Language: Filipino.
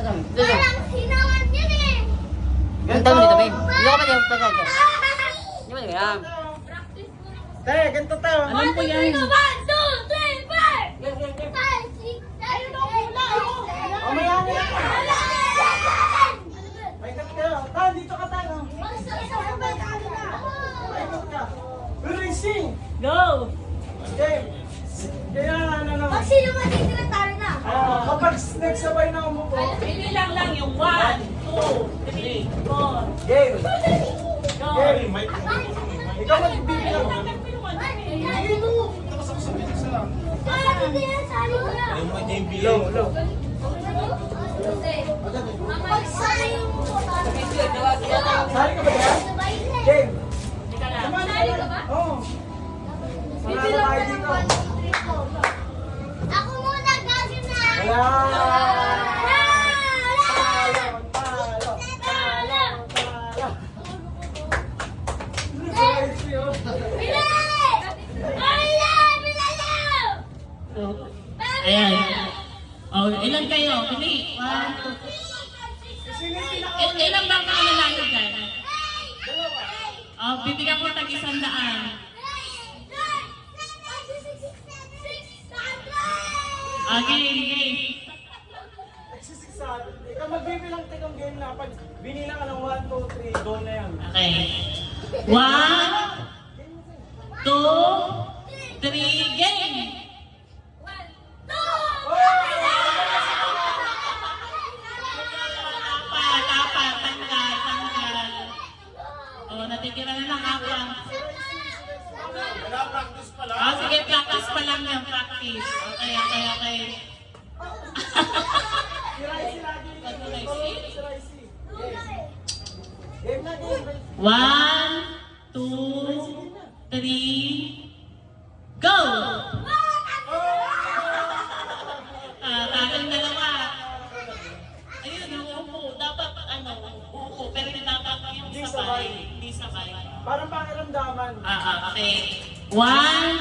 Parang sinangan yun eh. Ganito mo dito, babe. Hindi ko pa dito. Hindi mo dito. Te, ganito tayo. Alam ko yan. 1, 2, 3, 4! Game, game, game. 5, 6, 7, 8, 9, 10. Mamaya na yan. May kat kayo. Tan, dito ka tayo. May kat ka. Racing! Go! Game. Kaya ano. Pag sino matitira tayo na? Kapag nagsabay na umupo. Hindi lang yung 1, 2, 3, 4. Game. Go! Game. Ikaw magbibilang. Sali ko yan, sali ko yan. Low, low. Pag sali mo, Sali ka ba yan? Game. Sali ka ba? Oo. Manalo tayo dito. Ako muna, gagawin na. Ayan. Talo! Talo, talo, talo. Bilis! Wala! Bilalaw! Ayan. Oh, ilan kayo? Pili. 1, 2. Ilan ba mga nanalo dyan? Oh, bibigyan ko tag 100. Okay, okay. Ikaw magbibilang tikong game na. Pag binilang ka ng 1, 2, 3, go na yan. Okay. 1, 2, 3, game! Apat, tanggal. Oh, natitira na ng apat. Oh, sige, practice pa lang yan, practice. Okay. Si Raisi lagi. Si Raisi. Game na, game. 1, 2, 3, go! Tagang dalawa. Ayun, uupo. Dapat, uupo. Pero hindi dapat yung sabay. Hindi sabay. Parang pakiramdaman. Okay. 1,